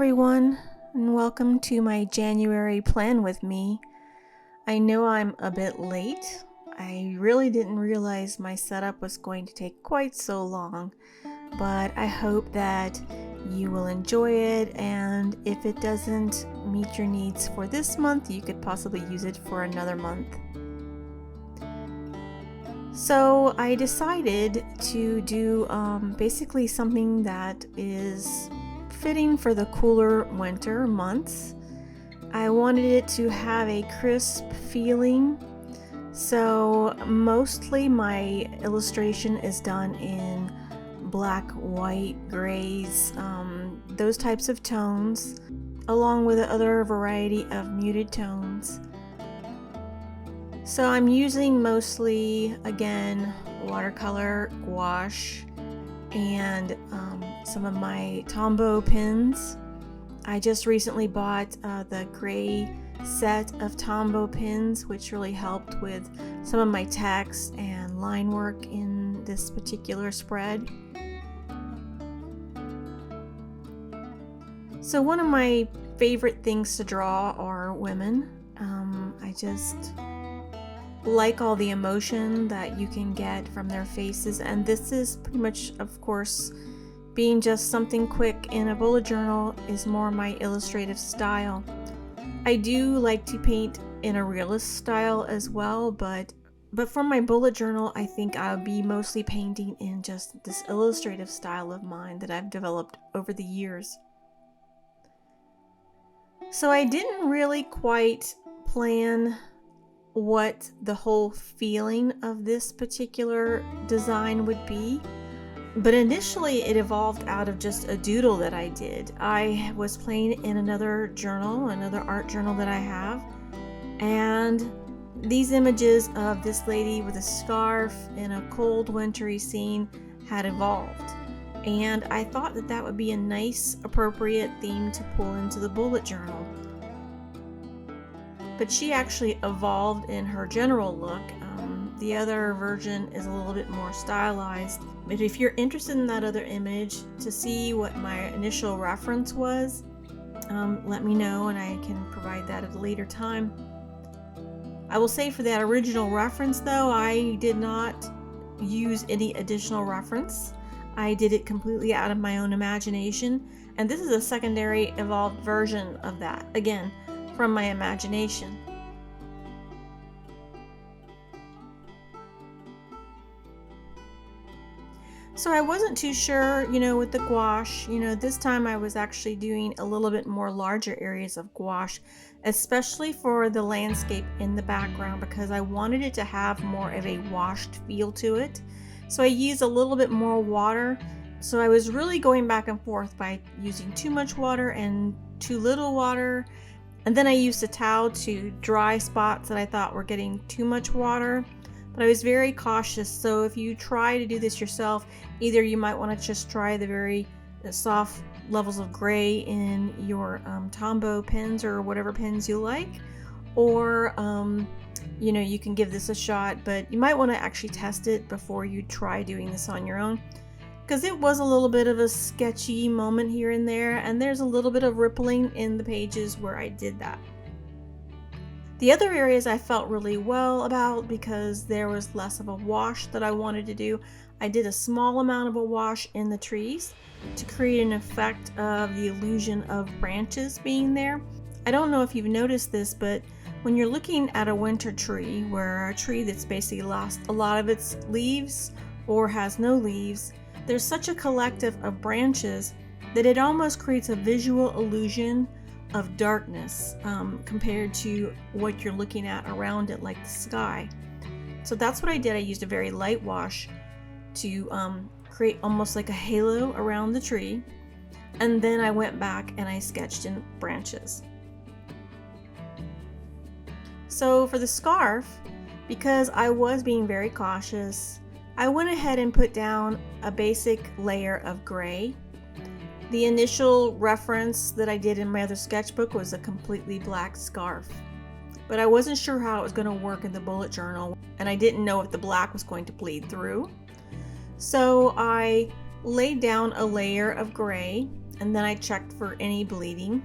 everyone, and welcome to my January plan with me. I know I'm a bit late. I really didn't realize my setup was going to take quite so long, but I hope that you will enjoy it, and if it doesn't meet your needs for this month, you could possibly use it for another month. So I decided to do basically something that is fitting for the cooler winter months. I wanted it to have a crisp feeling, so mostly my illustration is done in black, white, grays, those types of tones, along with other variety of muted tones. So I'm using mostly, again, watercolor, gouache, and some of my tombow pens. I just recently bought the gray set of tombow pens, which really helped with some of my text and line work in this particular spread. So one of my favorite things to draw are women. I just like all the emotion that you can get from their faces, and this is pretty much, of course, being just something quick in a bullet journal is more my illustrative style. I do like to paint in a realist style as well, but for my bullet journal, I think I'll be mostly painting in just this illustrative style of mine that I've developed over the years. So I didn't really quite plan what the whole feeling of this particular design would be, but initially it evolved out of just a doodle that I did. I was playing in another journal, another art journal that I have, and these images of this lady with a scarf in a cold wintry scene had evolved, and I thought that that would be a nice appropriate theme to pull into the bullet journal. But she actually evolved in her general look. The other version is a little bit more stylized. But if you're interested in that other image to see what my initial reference was, let me know and I can provide that at a later time. I will say for that original reference though, I did not use any additional reference. I did it completely out of my own imagination, and this is a secondary evolved version of that, again, from my imagination. So I wasn't too sure, with the gouache, this time I was actually doing a little bit more larger areas of gouache, especially for the landscape in the background, because I wanted it to have more of a washed feel to it. So I used a little bit more water. So I was really going back and forth by using too much water and too little water. And then I used a towel to dry spots that I thought were getting too much water. But I was very cautious, so if you try to do this yourself, either you might want to just try the very soft levels of gray in your tombow pens or whatever pens you like, or you can give this a shot, but you might want to actually test it before you try doing this on your own, because it was a little bit of a sketchy moment here and there, and there's a little bit of rippling in the pages where I did that. The other areas I felt really well about because there was less of a wash that I wanted to do. I did a small amount of a wash in the trees to create an effect of the illusion of branches being there. I don't know if you've noticed this, but when you're looking at a winter tree, where a tree that's basically lost a lot of its leaves or has no leaves, there's such a collective of branches that it almost creates a visual illusion of darkness compared to what you're looking at around it, like the sky. So that's what I did. I used a very light wash to create almost like a halo around the tree, and then I went back and I sketched in branches. So for the scarf, because I was being very cautious, I went ahead and put down a basic layer of gray. The initial reference that I did in my other sketchbook was a completely black scarf, but I wasn't sure how it was going to work in the bullet journal, and I didn't know if the black was going to bleed through. So I laid down a layer of gray, and then I checked for any bleeding.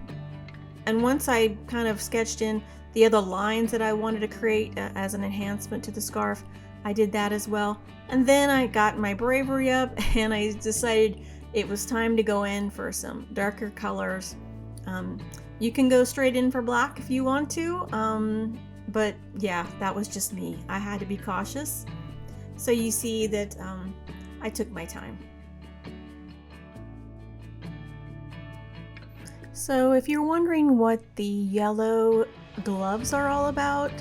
And once I kind of sketched in the other lines that I wanted to create as an enhancement to the scarf, I did that as well. And then I got my bravery up and I decided it was time to go in for some darker colors. You can go straight in for black if you want to, but yeah, that was just me. I had to be cautious. So you see that I took my time. So if you're wondering what the yellow gloves are all about,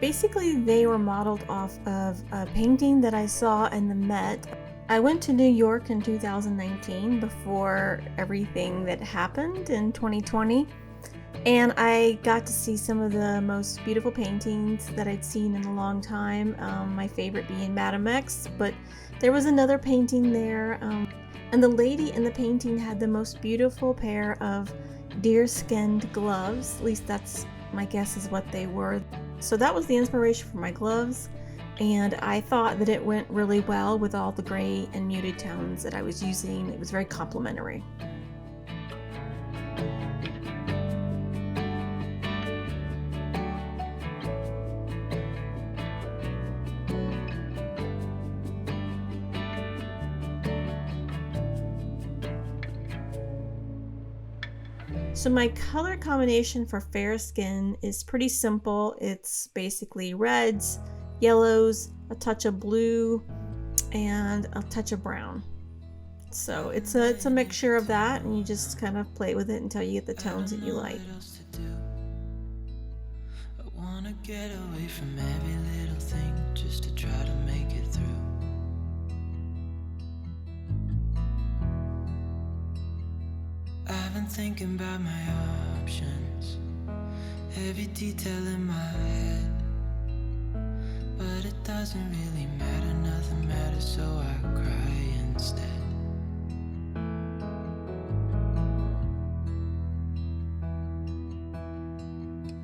basically they were modeled off of a painting that I saw in the Met. I went to New York in 2019 before everything that happened in 2020, and I got to see some of the most beautiful paintings that I'd seen in a long time, my favorite being Madame X, but there was another painting there, and the lady in the painting had the most beautiful pair of deer-skinned gloves. At least that's my guess is what they were. So that was the inspiration for my gloves, and I thought that it went really well with all the gray and muted tones that I was using. It was very complimentary. So my color combination for fair skin is pretty simple. It's basically reds, yellows, a touch of blue, and a touch of brown. So it's a mixture of that, and you just kind of play with it until you get the tones that you like. I wanna get away from every little thing just to try to make it through. I've been thinking about my options, every detail in my head, but it doesn't really matter, nothing matters, so I cry instead.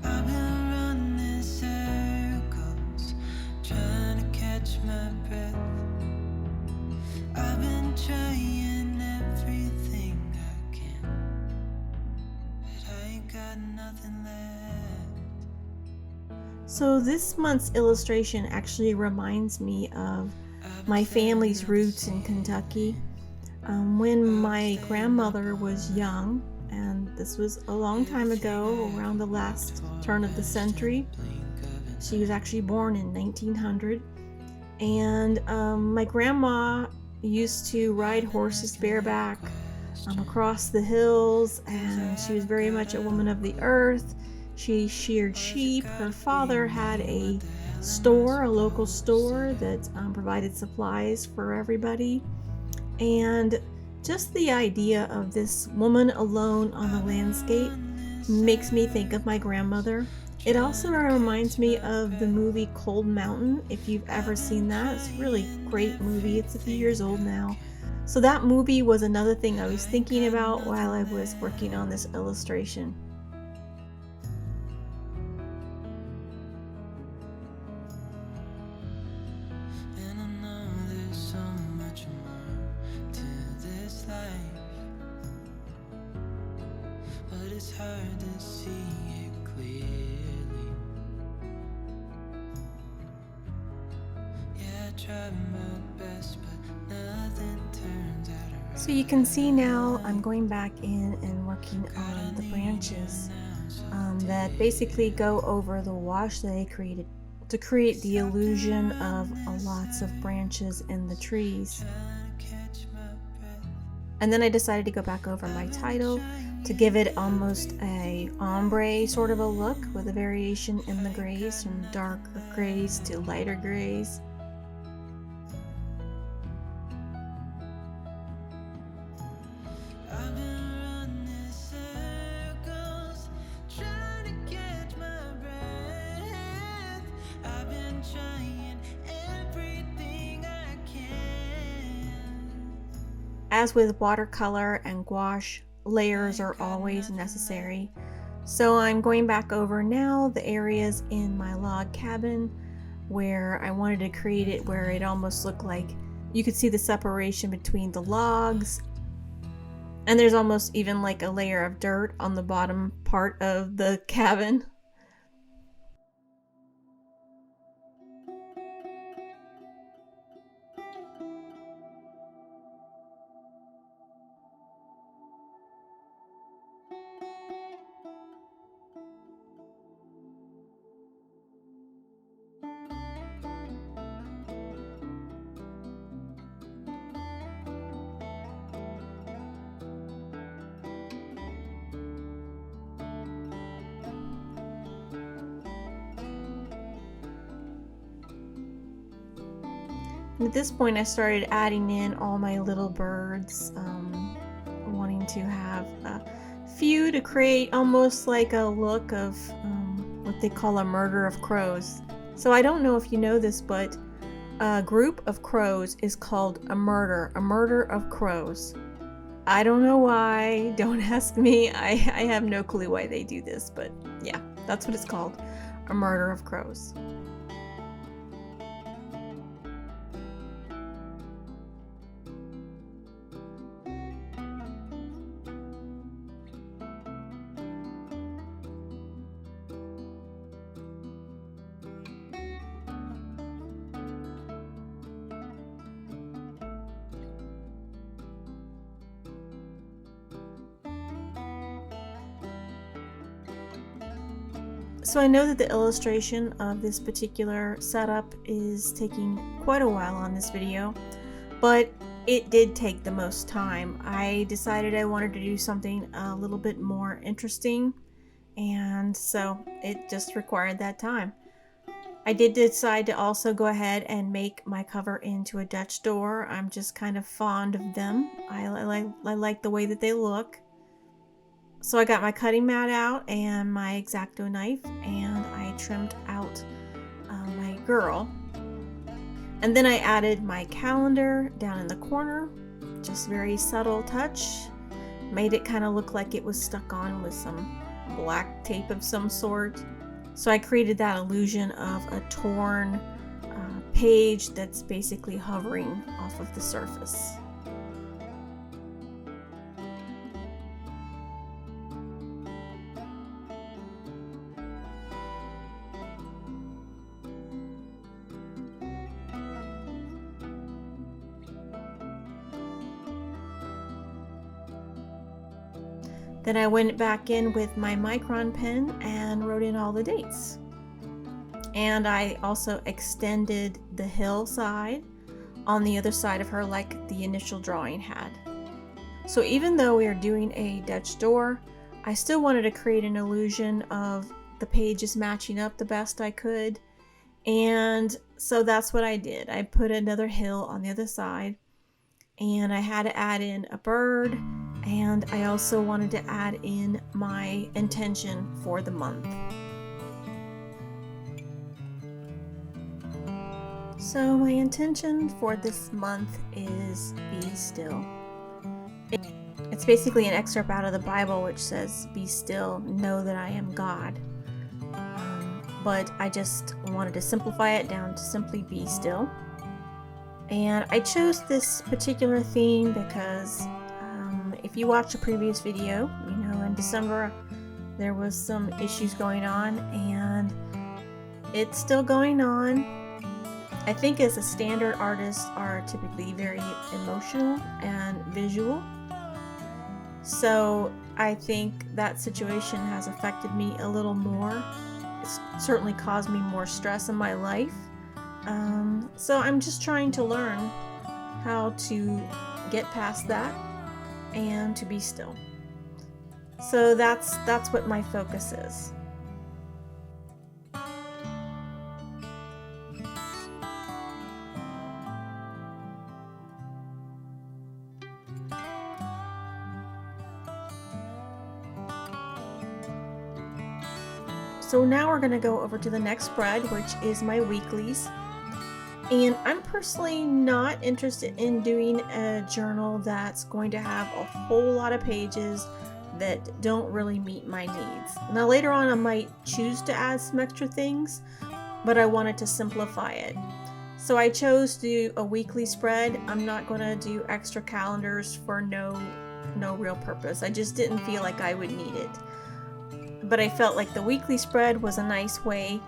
I've been running circles, trying to catch my breath. I've been trying everything I can, but I ain't got nothing left. So this month's illustration actually reminds me of my family's roots in Kentucky. When my grandmother was young, and this was a long time ago, around the last turn of the century. She was actually born in 1900, and my grandma used to ride horses bareback across the hills, and she was very much a woman of the earth. She sheared sheep. Her father had a store, a local store that provided supplies for everybody. And just the idea of this woman alone on the landscape makes me think of my grandmother. It also reminds me of the movie Cold Mountain, if you've ever seen that. It's a really great movie. It's a few years old now. So that movie was another thing I was thinking about while I was working on this illustration. It's hard to see it clearly. Yeah, I tried my best, but nothing turns out right. So you can see now I'm going back in and working on the branches that basically go over the wash that I created to create the illusion of lots of branches in the trees. And then I decided to go back over my title to give it almost a ombre sort of a look, with a variation in the grays, from darker grays to lighter grays. As with watercolor and gouache, layers are always necessary. So I'm going back over now the areas in my log cabin where I wanted to create it where it almost looked like you could see the separation between the logs And there's almost even like a layer of dirt on the bottom part of the cabin. At this point, I started adding in all my little birds, wanting to have a few to create almost like a look of what they call a murder of crows. So I don't know if you know this, but a group of crows is called a murder of crows. I don't know why, don't ask me. I have no clue why they do this, but yeah, that's what it's called, a murder of crows. So I know that the illustration of this particular setup is taking quite a while on this video, but it did take the most time. I decided I wanted to do something a little bit more interesting, and so it just required that time. I did decide to also go ahead and make my cover into a Dutch door. I'm just kind of fond of them. I like the way that they look. So I got my cutting mat out and my X-Acto knife, and I trimmed out my girl. And then I added my calendar down in the corner, just very subtle touch. Made it kind of look like it was stuck on with some black tape of some sort. So I created that illusion of a torn page that's basically hovering off of the surface. Then I went back in with my micron pen and wrote in all the dates. And I also extended the hillside on the other side of her like the initial drawing had. So even though we are doing a Dutch door, I still wanted to create an illusion of the pages matching up the best I could. And so that's what I did. I put another hill on the other side, and I had to add in a bird, and I also wanted to add in my intention for the month. So my intention for this month is be still. It's basically an excerpt out of the Bible which says, "Be still, know that I am God." But I just wanted to simplify it down to simply be still. And I chose this particular theme because if you watched a previous video, you know, in December there was some issues going on, and it's still going on. I think as a standard, artists are typically very emotional and visual. So I think that situation has affected me a little more. It's certainly caused me more stress in my life. So I'm just trying to learn how to get past that and to be still. So that's what my focus is. So now we're going to go over to the next spread, which is my weeklies. And I'm personally not interested in doing a journal that's going to have a whole lot of pages that don't really meet my needs. Now later on I might choose to add some extra things, but I wanted to simplify it. So I chose to do a weekly spread. I'm not going to do extra calendars for no no real purpose. I just didn't feel like I would need it. But I felt like the weekly spread was a nice way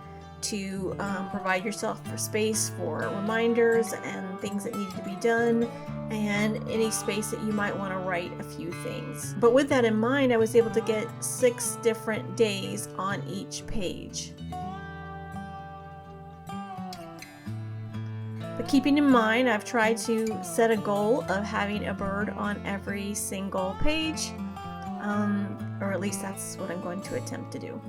to provide yourself for space for reminders and things that needed to be done, and any space that you might want to write a few things. But with that in mind, I was able to get 6 different days on each page. But keeping in mind, I've tried to set a goal of having a bird on every single page, or at least that's what I'm going to attempt to do.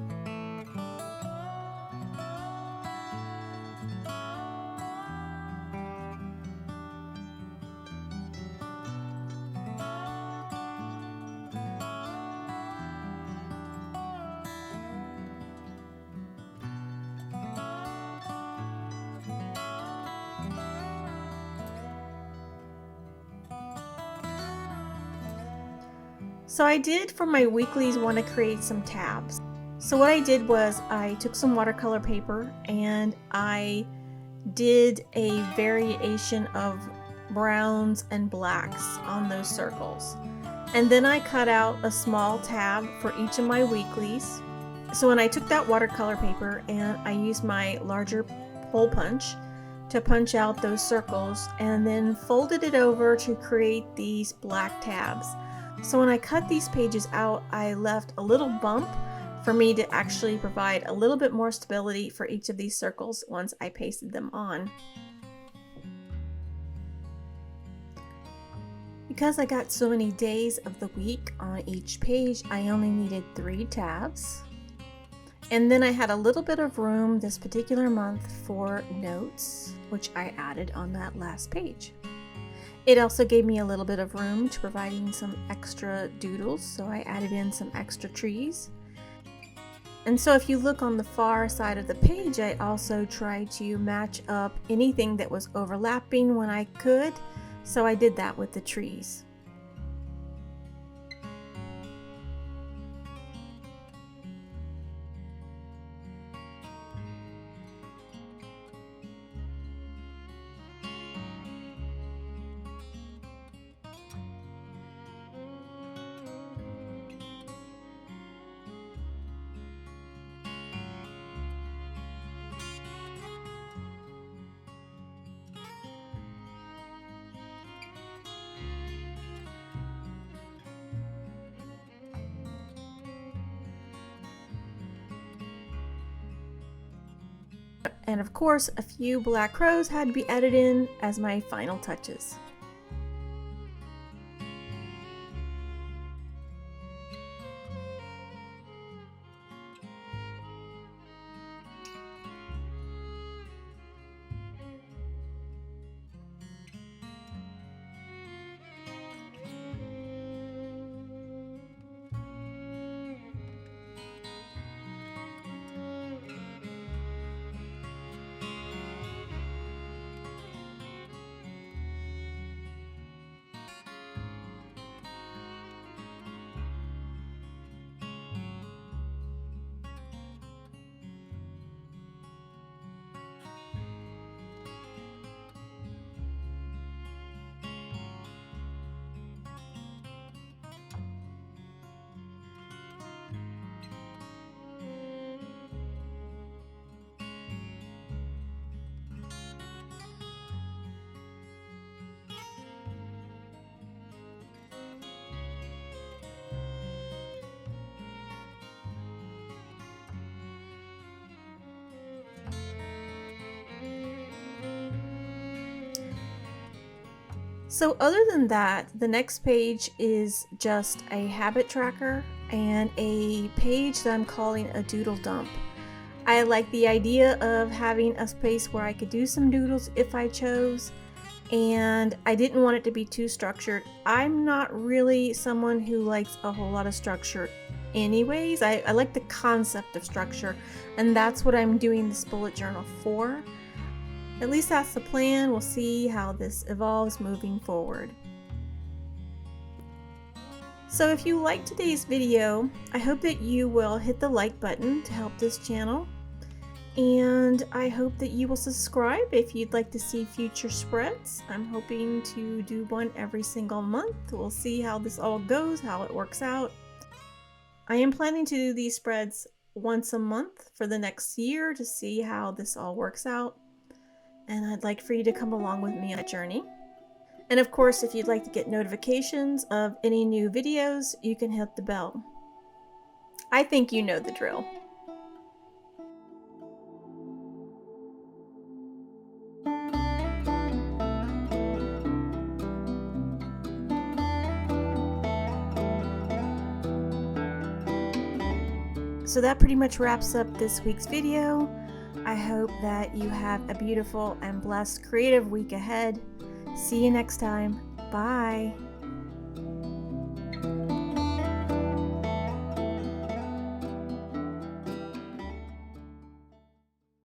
So I did, for my weeklies, want to create some tabs. So what I did was I took some watercolor paper and I did a variation of browns and blacks on those circles. And then I cut out a small tab for each of my weeklies. So when I took that watercolor paper and I used my larger hole punch to punch out those circles, and then folded it over to create these black tabs. So when I cut these pages out, I left a little bump for me to actually provide a little bit more stability for each of these circles once I pasted them on. Because I got so many days of the week on each page, I only needed 3 tabs. And then I had a little bit of room this particular month for notes, which I added on that last page. It also gave me a little bit of room to providing some extra doodles, so I added in some extra trees. And so if you look on the far side of the page, I also tried to match up anything that was overlapping when I could, so I did that with the trees. And of course, a few black crows had to be added in as my final touches. So other than that, the next page is just a habit tracker and a page that I'm calling a doodle dump. I like the idea of having a space where I could do some doodles if I chose, and I didn't want it to be too structured. I'm not really someone who likes a whole lot of structure anyways. I like the concept of structure, and that's what I'm doing this bullet journal for. At least that's the plan. We'll see how this evolves moving forward. So if you liked today's video, I hope that you will hit the like button to help this channel. And I hope that you will subscribe if you'd like to see future spreads. I'm hoping to do one every single month. We'll see how this all goes, how it works out. I am planning to do these spreads once a month for the next year to see how this all works out. And I'd like for you to come along with me on that journey. And of course, if you'd like to get notifications of any new videos, you can hit the bell. I think you know the drill. So that pretty much wraps up this week's video. I hope that you have a beautiful and blessed creative week ahead. See you next time. Bye.